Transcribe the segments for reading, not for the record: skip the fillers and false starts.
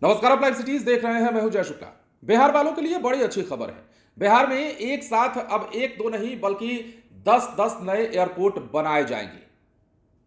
नमस्कार, आप live cities देख रहे हैं। मैं हूं जय शुक्ला। बिहार वालों के लिए बड़ी अच्छी खबर है। बिहार में एक साथ अब एक दो नहीं बल्कि 10-10 नए एयरपोर्ट बनाए जाएंगे।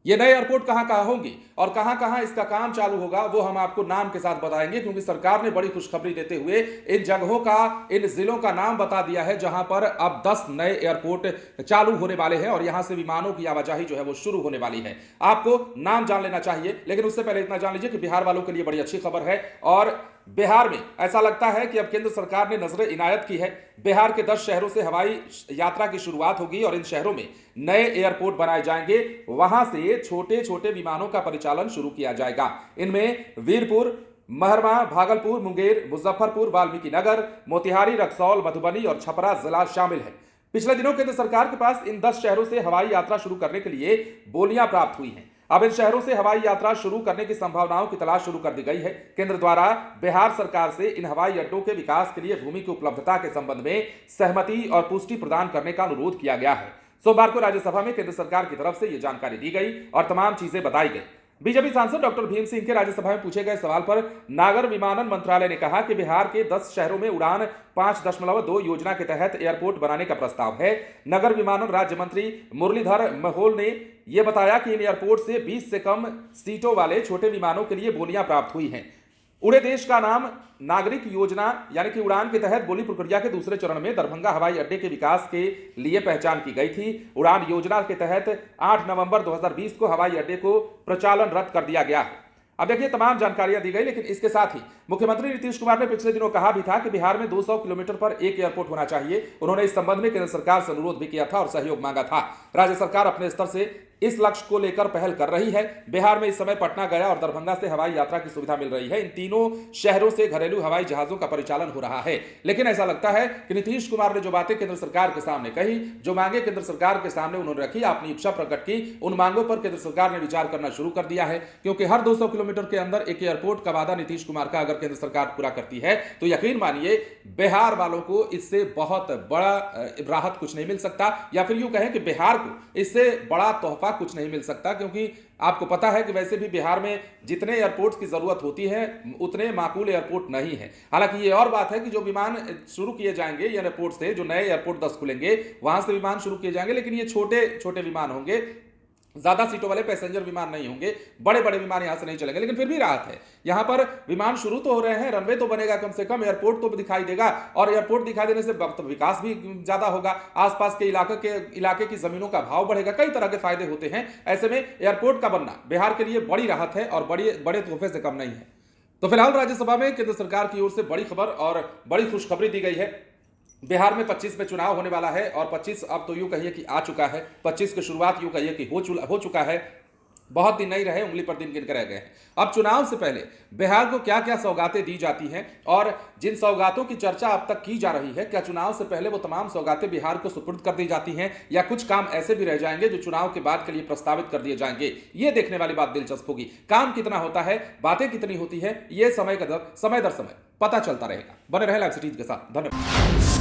ये नए एयरपोर्ट कहां कहां होंगे और कहां कहां इसका काम चालू होगा वो हम आपको नाम के साथ बताएंगे, क्योंकि सरकार ने बड़ी खुशखबरी देते हुए इन जगहों का, इन जिलों का नाम बता दिया है जहां पर अब 10 नए एयरपोर्ट चालू होने वाले हैं और यहां से विमानों की आवाजाही जो है वो शुरू होने वाली है। आपको नाम जान लेना चाहिए, लेकिन उससे पहले इतना जान लीजिए कि बिहार वालों के लिए बड़ी अच्छी खबर है। और बिहार में ऐसा लगता है कि अब केंद्र सरकार ने नजर इनायत की है। बिहार के 10 शहरों से हवाई यात्रा की शुरुआत होगी और इन शहरों में नए एयरपोर्ट बनाए जाएंगे। वहां से छोटे छोटे विमानों का परिचालन शुरू किया जाएगा। इनमें वीरपुर, महरमा, भागलपुर, मुंगेर, मुजफ्फरपुर, वाल्मीकि नगर, मोतिहारी, रक्सौल, मधुबनी और छपरा जिला शामिल है। पिछले दिनों केंद्र सरकार के पास इन 10 शहरों से हवाई यात्रा शुरू करने के लिए बोलियां प्राप्त हुई हैं। अब इन शहरों से हवाई यात्रा शुरू करने की संभावनाओं की तलाश शुरू कर दी गई है। केंद्र द्वारा बिहार सरकार से इन हवाई अड्डों के विकास के लिए भूमि की उपलब्धता के संबंध में सहमति और पुष्टि प्रदान करने का अनुरोध किया गया है। सोमवार को राज्यसभा में केंद्र सरकार की तरफ से यह जानकारी दी गई और तमाम चीजें बताई गई। बीजेपी सांसद डॉक्टर भीम सिंह के राज्यसभा में पूछे गए सवाल पर नागर विमानन मंत्रालय ने कहा कि बिहार के 10 शहरों में उड़ान 5.2 योजना के तहत एयरपोर्ट बनाने का प्रस्ताव है। नगर विमानन राज्य मंत्री मुरलीधर महल ने यह बताया कि इन एयरपोर्ट से 20 से कम सीटों वाले छोटे विमानों के लिए बोलियां प्राप्त हुई हैं। उड़े देश का नाम नागरिक योजना यानी कि उड़ान के तहत बोली प्रक्रिया के दूसरे चरण में दरभंगा हवाई अड्डे के विकास के लिए पहचान की गई थी। उड़ान योजना के तहत 8 नवंबर 2020 को हवाई अड्डे को प्रचालन रद्द कर दिया गया है। अब देखिए, तमाम जानकारियां दी गई, लेकिन इसके साथ ही मुख्यमंत्री नीतीश कुमार ने पिछले दिनों कहा भी था कि बिहार में 200 किलोमीटर पर एक एयरपोर्ट होना चाहिए। उन्होंने इस संबंध में केंद्र सरकार से अनुरोध भी किया था और सहयोग मांगा था। राज्य सरकार अपने स्तर से इस लक्ष्य को लेकर पहल कर रही है। बिहार में इस समय पटना, गया और दरभंगा से हवाई यात्रा की सुविधा मिल रही है। इन तीनों शहरों से घरेलू हवाई जहाजों का परिचालन हो रहा है। लेकिन ऐसा लगता है कि नीतीश कुमार ने जो बातें केंद्र सरकार के सामने कही, जो मांगे केंद्र सरकार के सामने उन्होंने रखी, अपनी इच्छा प्रकट की, उन मांगों पर केंद्र सरकार ने विचार करना शुरू कर दिया है। क्योंकि हर 200 किलोमीटर के अंदर एक एयरपोर्ट का वादा नीतीश कुमार का अगर केंद्र सरकार पूरा करती है तो यकीन मानिए बिहार वालों को इससे बहुत बड़ा राहत कुछ नहीं मिल सकता, या फिर यूं कहें कि बिहार को इससे बड़ा तोहफा कुछ नहीं मिल सकता। क्योंकि आपको पता है कि वैसे भी बिहार में जितने एयरपोर्ट्स की जरूरत होती है उतने माकूल एयरपोर्ट नहीं है। हालांकि ये और बात है कि जो विमान शुरू किए जाएंगे एयरपोर्ट से, जो नए एयरपोर्ट 10 खुलेंगे वहां से विमान शुरू किए जाएंगे, लेकिन ये छोटे छोटे विमान होंगे, ज्यादा सीटों वाले पैसेंजर विमान नहीं होंगे। बड़े बड़े विमान यहां से नहीं चलेंगे, लेकिन फिर भी राहत है। यहां पर विमान शुरू तो हो रहे हैं, रनवे तो बनेगा, कम से कम एयरपोर्ट तो दिखाई देगा और एयरपोर्ट दिखाई देने से विकास भी ज्यादा होगा। आसपास के इलाके की जमीनों का भाव बढ़ेगा, कई तरह के फायदे होते हैं। ऐसे में एयरपोर्ट का बनना बिहार के लिए बड़ी राहत है और बड़े तोहफे से कम नहीं है। तो फिलहाल राज्यसभा में केंद्र सरकार की ओर से बड़ी खबर और बड़ी खुशखबरी दी गई है। बिहार में 25 में चुनाव होने वाला है और 25 अब तो यूं कहिए कि आ चुका है। 25 की शुरुआत यूं कहिए कि हो चुका है। बहुत दिन नहीं रहे, उंगली पर दिन गिनकर रह गए हैं। अब चुनाव से पहले बिहार को क्या क्या सौगातें दी जाती हैं और जिन सौगातों की चर्चा अब तक की जा रही है, क्या चुनाव से पहले वो तमाम सौगातें बिहार को सुपुर्द कर दी जाती हैं या कुछ काम ऐसे भी रह जाएंगे जो चुनाव के बाद के लिए प्रस्तावित कर दिए जाएंगे। ये देखने वाली बात दिलचस्प होगी। काम कितना होता है, बातें कितनी होती है, ये समय दर समय पता चलता रहेगा। बने रहे लाइव सिटीज के साथ। धन्यवाद।